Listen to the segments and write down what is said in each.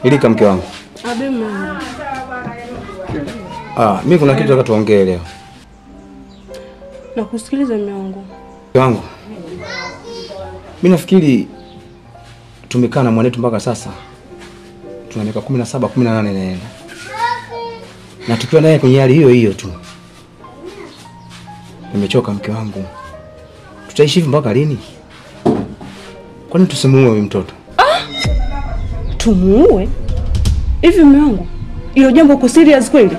Ilika mke wangu. Abema. Mimi kuna kitu nataka tuongee leo. Nakusikiliza mume wangu. Mke wangu. Mimi nafikiri tumekaa na mwanetu mpaka sasa. Tuna miaka 17, 18 naenda. Na tukiwa naye kwenye hali hiyo hiyo tu. Nimechoka mke wangu. Tutaishi hivi mpaka lini? Kwa nini tusimuue huyu mtoto? Tumuue? Hivi mume wangu, hilo jambo uko serious kweli?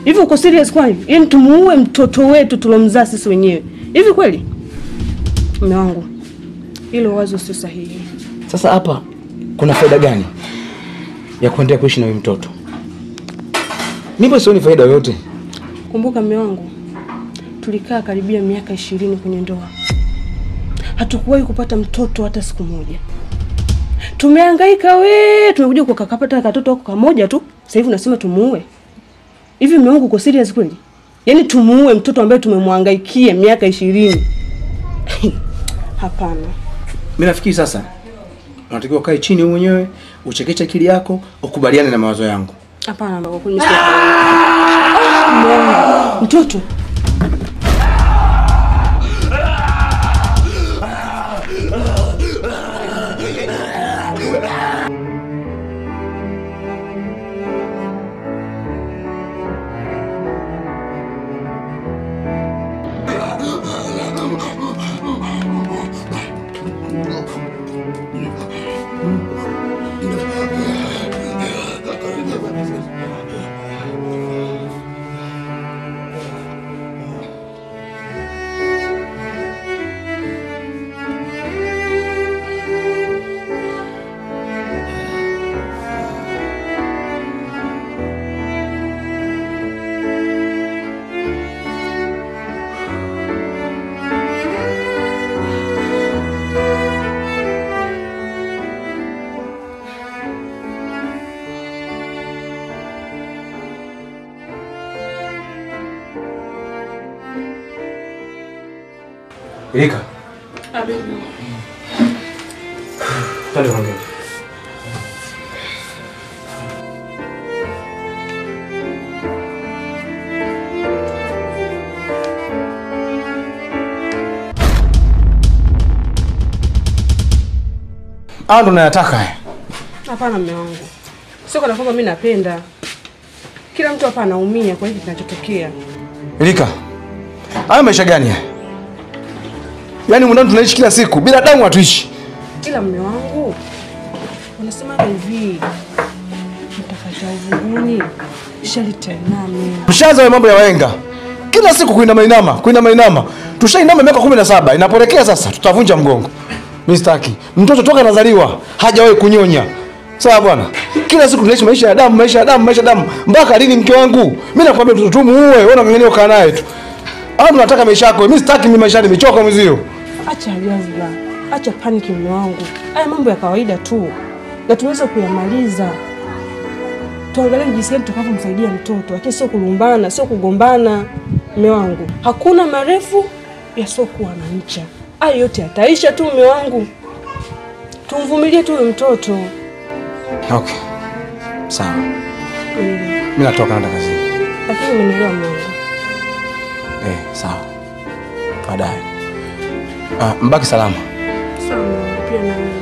Hivi uko serious kweli? Yaani tumuue mtoto wetu tulomzaa sisi wenyewe. Hivi kweli? Mume wangu, hilo wazo sio sahihi. Sasa hapa kuna faida gani ya kuendelea kuishi na huyu mtoto? Mimi sioni faida yoyote. Kumbuka mume wangu, tulikaa karibia miaka 20 kwenye ndoa. Hatukuwahi kupata mtoto hata siku moja. Tumehangaika tumekuja kukapata katoto wako kamoja tu. Sasa hivi unasema tumuue. Hivi mume wangu uko serious kweli? Yaani tumuue mtoto ambaye tumemhangaikia miaka 20? Hapana. Mimi nafikiri sasa unatakiwa ukae chini wewe mwenyewe, uchekeche akili yako, ukubaliane na mawazo yangu. Hapana baba, kwani mtoto. Ilika. Abema. Pale ongea. Ndo nayataka. Hapana mume wangu. Sio kana kwamba mimi napenda. Kila mtu hapa anaumia kwa hiki kinachotokea. Ilika. Haya maisha gani haya? Yaani mwanangu tunaishi kila siku bila damu hatuishi. Ila mume wangu unasema hivi, mtakata uvunguni sharti nami. Tushaanza mambo ya wahenga. Kila siku kuinama inama. Tushainama miaka 17. Inapoelekea sasa tutavunja mgongo. Mimi sitaki. Mtoto toka anazaliwa hajawahi kunyonya. Sawa bwana. Kila siku tunaishi maisha ya damu. Mpaka lini mke wangu? Mimi nakwambia mtoto tumuue, wewe unang'ang'ania ukaa naye tu. Au unataka maisha yako? Mimi sitaki maisha nimechoka mwezio. Acha jazba. Acha panic mume wangu. Haya mambo ya kawaida tu. Na tunaweza kuyamaliza. Tuangalie jinsi gani tutakavyomsaidia mtoto. Lakini sio kulumbana, sio kugombana mume wangu. Hakuna marefu yasiokuwa na ncha. Haya yote yataisha tu mume wangu. Tumvumilie tu mtoto. Okay. Sawa. Mimi natoka naenda kazini. Lakini umenielewa mume wangu. Sawa. Baadaye. Mbaki salama. Sawa, pia na wewe.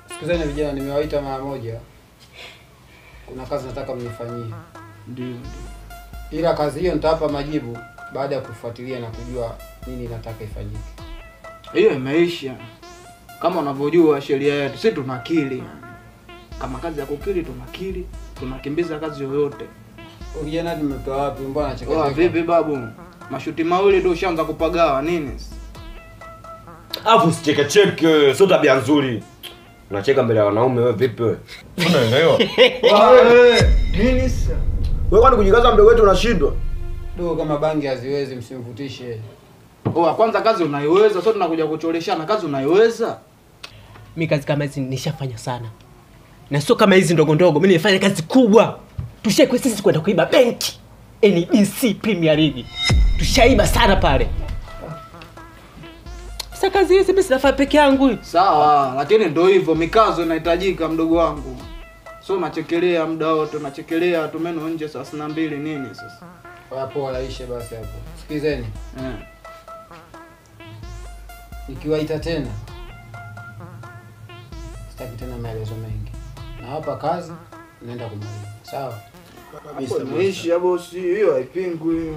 Sikizeni vijana, nimewaita mara moja. Kuna kazi nataka mnifanyie. Ndio. Ila kazi hiyo nitawapa majibu baada ya kufuatilia na kujua nini nataka ifanyike. Hiyo imeisha. Kama unavyojua sheria yetu, sisi tunakili. Kama kazi ya kukili tunakili, tunakimbiza kazi yoyote. Vijana tumepewa wapi? Mbona anacheka? Vipi babu? Mashuti mawili ndio ushaanza kupagawa nini? Afu usicheke, sio tabia nzuri. Unacheka mbele ya wanaume wewe vipi wewe? Unaelewa? Wewe nini sasa? Wewe kwani kujikaza mdogo wetu unashindwa? Do kama bangi haziwezi msimvutishe. Kwanza kazi unaiweza, sio tunakuja kucholeshana, kazi unaiweza. Mimi kazi kama hizi nishafanya sana. Na sio kama hizi ndogo ndogo, mimi nilifanya kazi kubwa. Tushaikwe sisi kwenda kuiba benki. NBC Premier League. Tushaiba sana pale. Sasa kazi hizi mimi sinafanya peke yangu. Sawa, lakini ndio hivyo, mikazo inahitajika mdogo wangu. So unachekelea muda wote, unachekelea tumeno nje saa 2 nini sasa? Hapo laishe basi hapo. Sikizeni. Nikiwaita tena sitaki tena maelezo mengi. Na hapa kazi naenda kumaliza. Sawa? Imeisha bosi, hiyo haipingwi.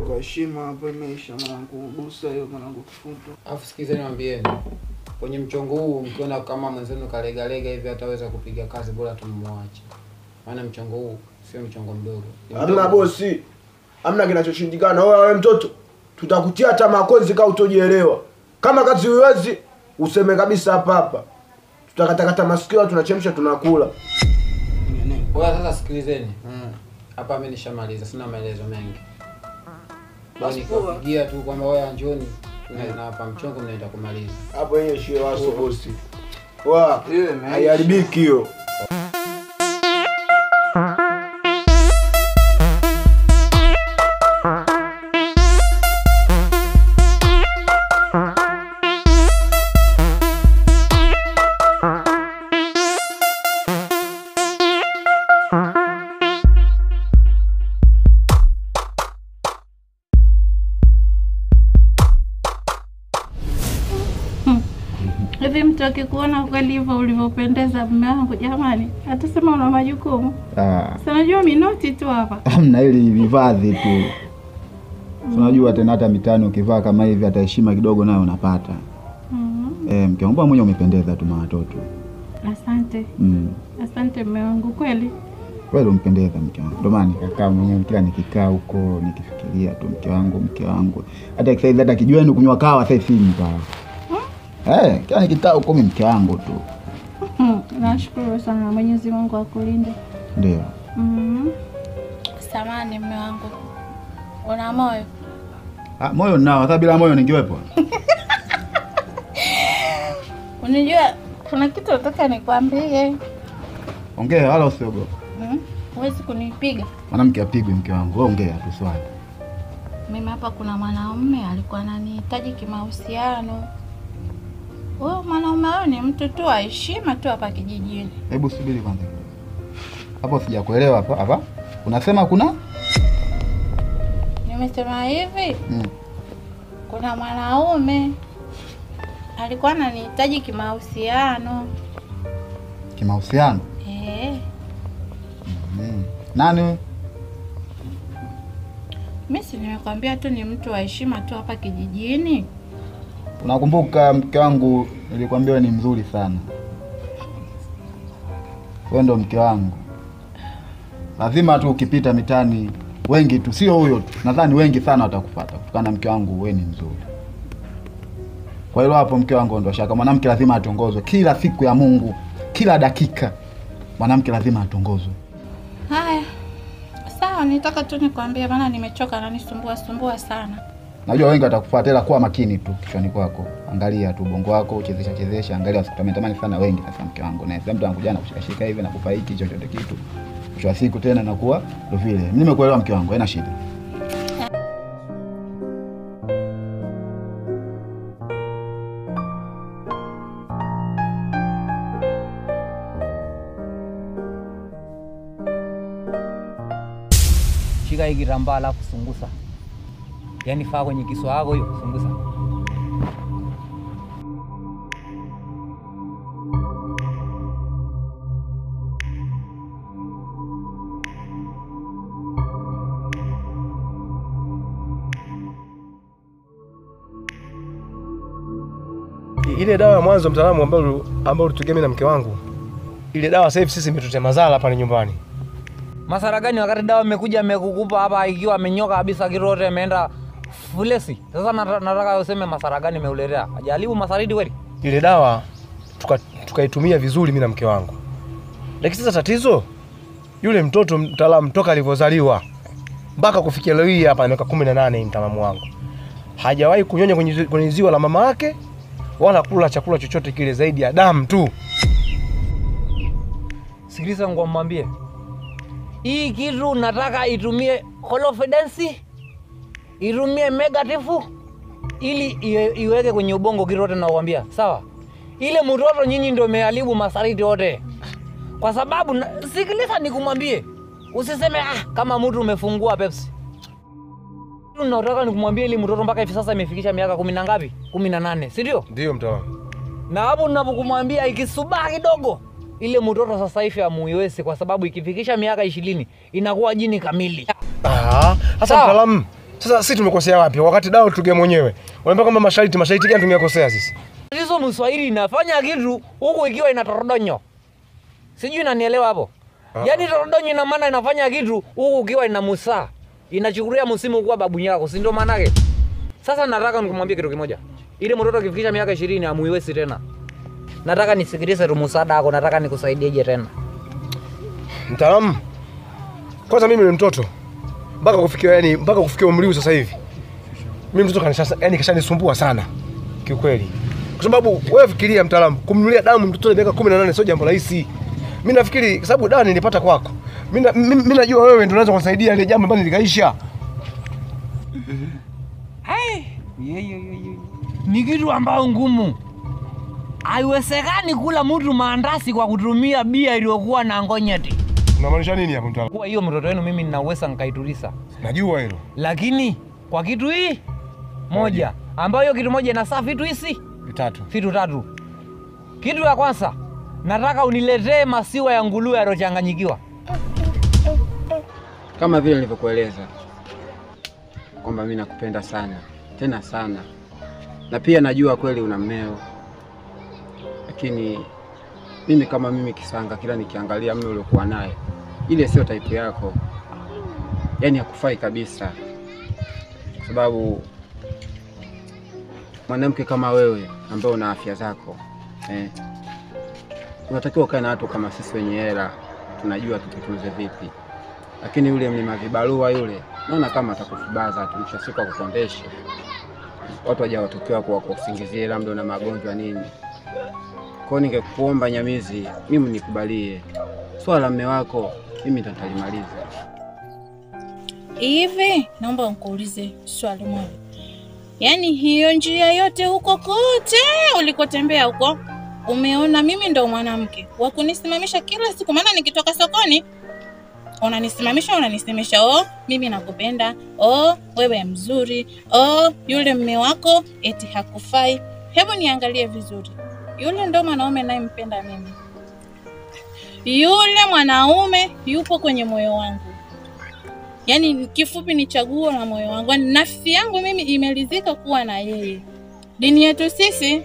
Kwa heshima hapo imeisha mwanangu, busa hiyo mwanangu kifuto. Alafu sikizeni niwaambieni. Kwenye mchongo huu mkiona kama mwenzenu kalega hivi hataweza kupiga kazi, bora tummuache. Maana mchongo huu sio mchongo mdogo. Hamna bosi. Hamna kinachoshindikana. Wewe mtoto, tutakutia hata makozi kama utojielewa. Kama kazi huwezi, useme kabisa hapa. Tutakatakata masikio, tunachemsha, tunakula. Wewe sasa sikilizeni. Hapa mimi nishamaliza, sina maelezo mengi. Basi kupigia tu kwamba wewe njoni na hapa mchongo mnaenda kumaliza. Hapo yeye shie waso bosi. Haiharibiki hiyo. Hivi mtu akikuona kweli hivyo ulivyopendeza mume wangu jamani, atasema una majukumu. Unajua minoti tu hapa. Hamna ili vivadhi tu. Unajua tena hata mitano ukivaa kama hivi hata heshima kidogo nayo unapata. Mke wangu mwenyewe umependeza tu na watoto. Asante. Asante mume wangu kweli. Wewe umpendeza mke wangu. Ndio maana nikakaa mwenyewe kila nikikaa huko nikifikiria tu mke wangu. Hata kisaidia hata kijueni kunywa kawa sasa hivi pale. Kila nikitaa huko mke wangu tu. Nashukuru sana, Mwenyezi Mungu akulinde. Ndio. Samahani mume wangu. Una moyo? Moyo nao, hata bila moyo ningewepo. Unajua kuna kitu nataka nikwambie. Ongea wala usiogope. Huwezi kunipiga. Mwanamke apigwe mke wangu. Wewe ongea tu swali. Mimi hapa kuna mwanaume alikuwa ananihitaji kimahusiano. Wewe mwanaume wewe ni mtu tu wa heshima tu hapa kijijini. Hebu subiri kwanza. Hapo sijakuelewa hapa. Unasema kuna? Nimesema hivi. Kuna mwanaume alikuwa ananihitaji kimahusiano. Kimahusiano? Nani wewe? Mimi si nimekwambia tu ni mtu wa heshima tu hapa kijijini. Unakumbuka mke wangu nilikwambia ni mzuri sana. Wewe ndo mke wangu. Lazima tu ukipita mitani wengi tu sio huyo tu. Nadhani wengi sana watakufuata kutokana na mke wangu wewe ni mzuri. Kwa hiyo hapo mke wangu ndo shaka. Mwanamke lazima atongozwe kila siku ya Mungu, kila dakika. Mwanamke lazima atongozwe. Haya. Sawa, nitaka tu nikwambie maana nimechoka na nisumbua sana. Najua wengi watakufuata ila kuwa makini tu kichwani kwako. Angalia tu bongo wako, chezesha, angalia usikutamani sana wengi sasa mke wangu. Na mtu anakuja na kushika hivi na kufa hiki chochote kitu. Mwisho wa siku tena nakuwa ndio vile. Mimi nimekuelewa mke wangu, haina shida. Shika hiki kitambaa alafu sungusa. Yaani faa kwenye kiso yako hiyo sungusa. Ile dawa ya mwanzo mtaalamu ambao ulitugemea na mke wangu. Ile dawa sasa hivi sisi imetutea madhara pale nyumbani. Masara gani wakati dawa imekuja imekukupa hapa ikiwa amenyoka kabisa kirote imeenda fulesi. Sasa nataka useme masara gani imeuletea. Hajaribu masaridi kweli? Ile dawa tukaitumia vizuri mimi na mke wangu. Lakini sasa tatizo yule mtoto mtaalamu toka alivyozaliwa mpaka kufikia leo hii hapa miaka 18 mtaalamu wangu. Hajawahi kunyonya kwenye ziwa la mama yake wala kula chakula chochote kile zaidi ya damu tu. Sikiliza ngomwambie. Hii kitu nataka itumie confidence, itumie negative ili iweke kwenye ubongo kirote na uambia. Sawa? Ile mtoto nyinyi ndio meharibu mashariti yote. Kwa sababu sikiliza nikumwambie. Usiseme kama mtu umefungua Pepsi. Nataka nikumwambie ile mtoto mpaka hivi sasa imefikisha miaka 10 na ngapi? 18, si ndio? Ndio mtaalamu. Na hapo ninapokumwambia ikisubaa kidogo ile mtoto sasa hivi amuiweze kwa sababu ikifikisha miaka 20 inakuwa jini kamili. Sasa mtaalamu, sasa sisi tumekosea wapi? Wakati dawa tuge mwenyewe. Unaambia kama masharti gani tumekosea sisi? Hizo Mswahili inafanya kitu huku ikiwa inatorodonyo. Sijui unanielewa hapo? Yaani torodonyo ina maana inafanya kitu huku ikiwa ina musaa. Inachukulia msimu kwa babu yako, si ndio maana yake? Sasa nataka nikumwambie kitu kimoja. Ile mtoto akifikisha miaka 20 amuiwezi tena. Nataka nisikilize tu msaada wako, nataka nikusaidieje tena. Mtaalamu. Kwanza mimi ni mtoto. Mpaka kufikia umri huu sasa hivi. Mimi mtoto kashanisumbua sana. Kiukweli. Kwa sababu wewe fikiria mtaalamu, kumnunulia damu mtoto miaka 18 sio jambo rahisi. Mimi nafikiri kwa sababu dawa nilipata kwako. Mimi najua wewe ndio unaweza kunisaidia ile jambo ambalo likaisha. Ni kitu ambao ngumu. Haiwezekani kula mtu maandasi kwa kutumia bia iliyokuwa na ngonyeti. Unamaanisha nini hapo mtaalamu? Kwa hiyo mtoto wenu mimi ninaweza nikaitulisa. Najua hilo. Lakini kwa kitu hii moja ambayo kitu moja ina saa vitu hizi vitu tatu. Kitu ya kwanza nataka uniletee maziwa ya nguruwe yaliyochanganyikiwa. Kama vile nilivyokueleza kwamba mimi nakupenda sana, tena sana. Na pia najua kweli una mmeo. Lakini mimi kama mimi Kisanga kila nikiangalia mume uliokuwa naye, ile sio type yako. Yaani hakufai kabisa. Kwa sababu mwanamke kama wewe ambaye una afya zako, unatakiwa ukae na watu kama sisi wenye hela, tunajua tukutunze vipi. Lakini yule mlima vibarua yule, naona kama atakufubaza tu, mwisho siku akukondeshe. Watu waje watokea kwa kusingizie labda una magonjwa nini. Kwa ningekuomba Nyamizi, mimi nikubalie. Swala la mume wako mimi ndo nitalimaliza. Hivi naomba nikuulize swali moja. Yaani hiyo njia yote huko kote ulikotembea huko, umeona mimi ndo mwanamke wa kunisimamisha kila siku? Maana nikitoka sokoni unanisimamisha, mimi nakupenda, wewe mzuri, yule mume wako eti hakufai. Hebu niangalie vizuri. Yule ndo mwanaume ninayempenda mimi. Yule mwanaume yupo kwenye moyo wangu. Yaani kifupi ni chaguo la moyo wangu. Nafsi yangu mimi imelizika kuwa na yeye. Dini yetu sisi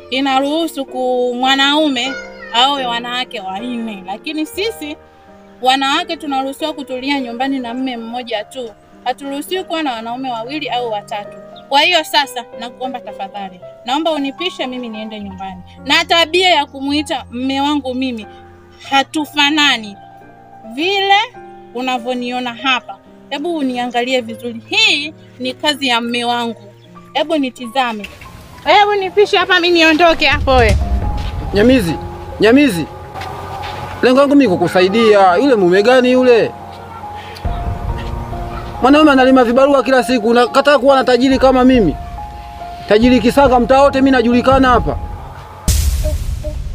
inaruhusu mwanaume awe wanawake wanne, lakini sisi wanawake tunaruhusiwa kutulia nyumbani na mume mmoja tu. Haturuhusiwi kuwa na wanaume wawili au watatu. Kwa hiyo sasa nakuomba tafadhali, naomba unipishe mimi niende nyumbani. Na tabia ya kumuita mume wangu mimi hatufanani. Vile unavyoniona hapa, hebu uniangalie vizuri. Hii ni kazi ya mume wangu. Hebu nitizame. Hebu nipishe hapa mimi niondoke hapo wewe. Nyamizi. Lengo langu mimi kukusaidia. Yule mume gani yule? Mwanaume analima vibarua kila siku, unakataa kuwa na tajiri kama mimi. Tajiri Kisanga mtaa wote mimi najulikana hapa.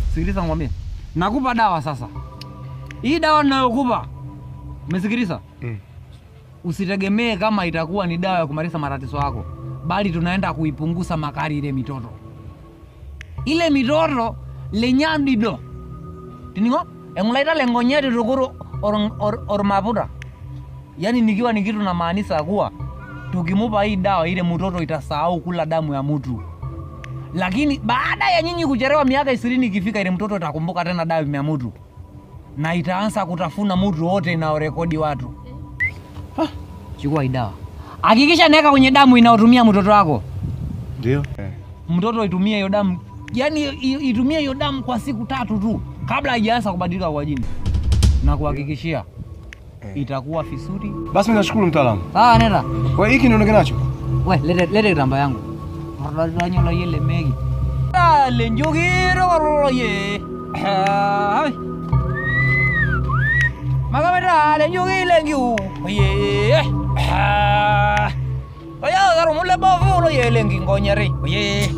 Sikiliza ngombe. Nakupa dawa sasa. Hii dawa ninayokupa, umesikiliza? Usitegemee kama itakuwa ni dawa ya kumaliza matatizo yako, bali tunaenda kuipunguza makali ile mitoto. Ile mitoto lenyandido. Tiningo? Engulaita lengonyeti tukuru or mafuta. Yaani nikiwa ni kitu na maanisha kuwa tukimupa hii dawa ile mtoto itasahau kula damu ya mtu. Lakini baada ya nyinyi kucherewa miaka 20 ikifika ile mtoto atakumbuka tena damu ya mtu. Na itaanza kutafuna mtu wote na rekodi watu. Chukua hii dawa. Hakikisha neka kwenye damu inayotumia mtoto wako. Ndio. Mtoto itumie hiyo damu. Yaani itumie hiyo damu kwa siku 3 tu kabla haijaanza kubadilika kwa jini. Na kuhakikishia itakuwa vizuri. Basi mimi nashukuru mtaalamu. Sawa, nenda. Wewe hiki ndio nacho? Lete kitamba yangu. Marwanyo la yele megi. Dale njugiro ye. Hai. Magamera le njugile ngiu. Ye. Oya garo mule bavu lo yele ngingonyere. Ye.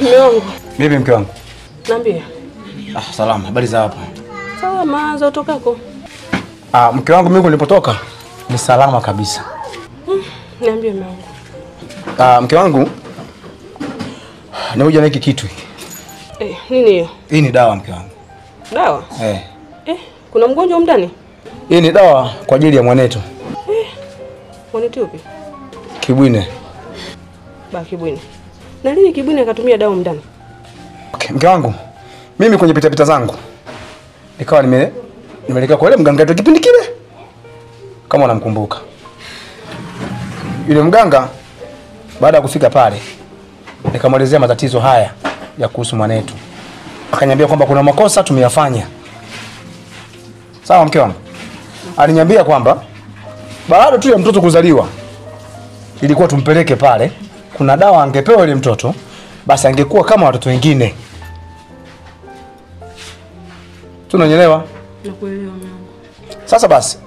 Mume wangu. Vipi mke wangu? Niambie. Salama, habari za hapa? Salama, za utokako? Mke wangu mimi nilipotoka ni salama kabisa. Niambie mume wangu. Mke wangu nimekuja na hiki kitu hiki. Nini hiyo? Hii ni dawa mke wangu. Dawa? Kuna mgonjwa ndani? Hii ni dawa kwa ajili ya mwanetu. Mwanetu upi? Kibwine. Kibwine. Na lini Kibwine akatumia dawa ndani? Okay, mke wangu. Mimi kwenye pita zangu nikawa nimeelekea kwa yule mganga wetu kipindi kile. Kama unamkumbuka. Yule mganga baada ya kufika pale nikamwelezea matatizo haya ya kuhusu mwanetu. Akaniambia kwamba kuna makosa tumeyafanya. Sawa mke wangu? Aliniambia kwamba baada tu ya mtoto kuzaliwa ilikuwa tumpeleke pale. Kuna dawa angepewa yule mtoto basi angekuwa kama watoto wengine. Tunanyelewa? Nakuelewa mwanangu. Sasa basi,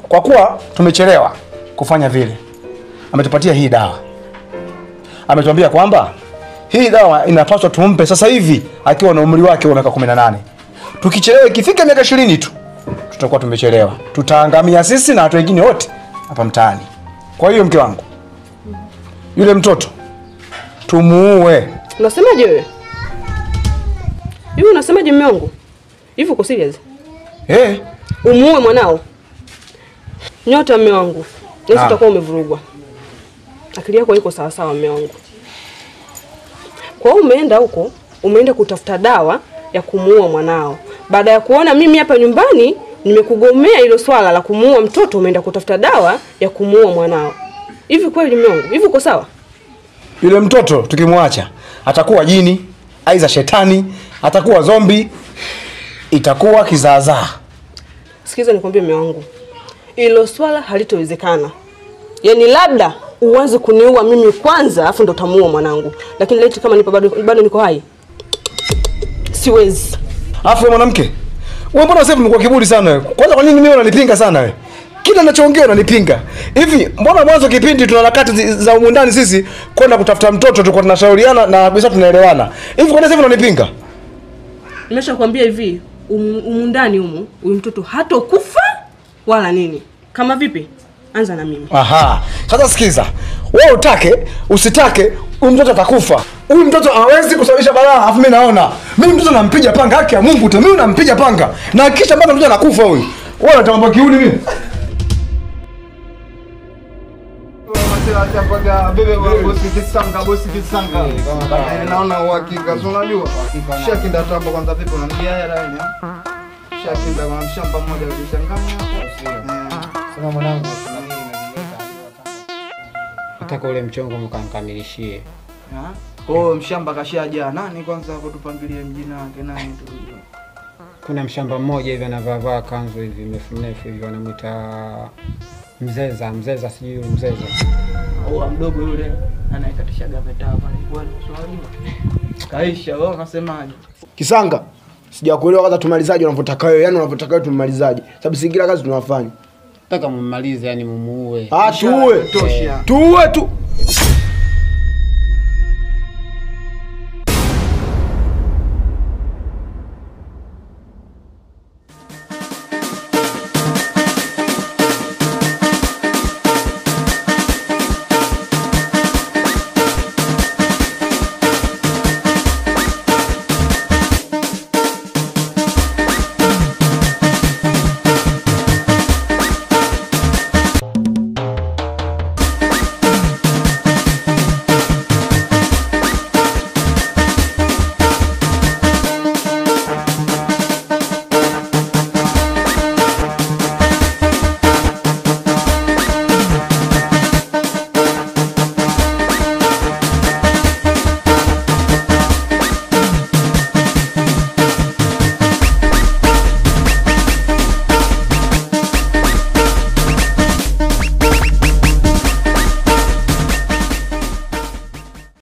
kwa kuwa tumechelewa kufanya vile, ametupatia hii dawa. Ametuambia kwamba hii dawa inapaswa tumpe sasa hivi akiwa na umri wake wa miaka 18. Tukichelewa ikifika miaka 20 tu tutakuwa tumechelewa. Tutaangamia sisi na watu wengine wote hapa mtaani. Kwa hiyo mke wangu, yule mtoto tumuue. Unasemaje wewe? Hivi unasemaje mume wangu? Hivi uko serious? Umuue mwanao? Nyota mume wangu. Nasi utakuwa umevurugwa. Akili yako iko sawa sawa mume wangu. Kwa hiyo umeenda huko, umeenda kutafuta dawa ya kumuua mwanao. Baada ya kuona mimi hapa nyumbani nimekugomea hilo swala la kumuua mtoto, umeenda kutafuta dawa ya kumuua mwanao. Hivi kweli mume wangu? Hivi uko sawa? Yule mtoto tukimwacha atakuwa jini, aiza shetani, atakuwa zombi, itakuwa kizaazaa. Sikiza nikwambie mume wangu. Hilo swala halitowezekana. Yaani labda uanze kuniua mimi kwanza afu ndo utamuua mwanangu. Lakini leti kama nipo bado niko hai. Siwezi. Afu wewe mwanamke, wewe mbona sasa umekuwa kiburi sana wewe? Kwanza kwa nini mimi unanipinga sana wewe? Kila ninachoongea unanipinga. Hivi mbona mwanzo kipindi tuna harakati za humu ndani sisi kwenda kutafuta mtoto tulikuwa tunashauriana na kabisa tunaelewana. Hivi kwa nini sasa unanipinga? Nimeshakwambia hivi, humu ndani huyu mtoto hatokufa wala nini. Kama vipi? Anza na mimi. Aha. Sasa sikiza. Wewe utake, usitake, huyu mtoto atakufa. Huyu mtoto hawezi kusababisha balaa. Afu mimi naona. Mimi mtoto nampiga panga, haki ya Mungu tu. Mimi nampiga panga. Na kisha mpaka mtoto anakufa huyu. Wewe unatamba kiuni mimi. Bosi kisanga. Naona uhakika, unajua? Shakinda tamba kwanza vipi unamjia hela yani? Shakinda kwa mshamba mmoja ulishanganya. Sasa mwanangu kuna nini najiweka? Nataka ule mchongo mkamkamilishie. Kwa hiyo mshamba kashaja nani kwanza kutupangilia mjina wake nani tu? Kuna mshamba mmoja hivi anavaa kanzu hivi mrefu hivi wanamuita Mzeza sijui yule Mzeza. Au mdogo yule anayekatishaga metaa pale kwani unajua. Kaisha wewe unasemaje? Kisanga. Sijakuelewa kwanza tumalizaje unavyotaka wewe, yani unavyotaka wewe tumalizaje? Sababu si kila kazi tunafanya. Nataka mummalize yani mumuue. Tuue. Tuue tu.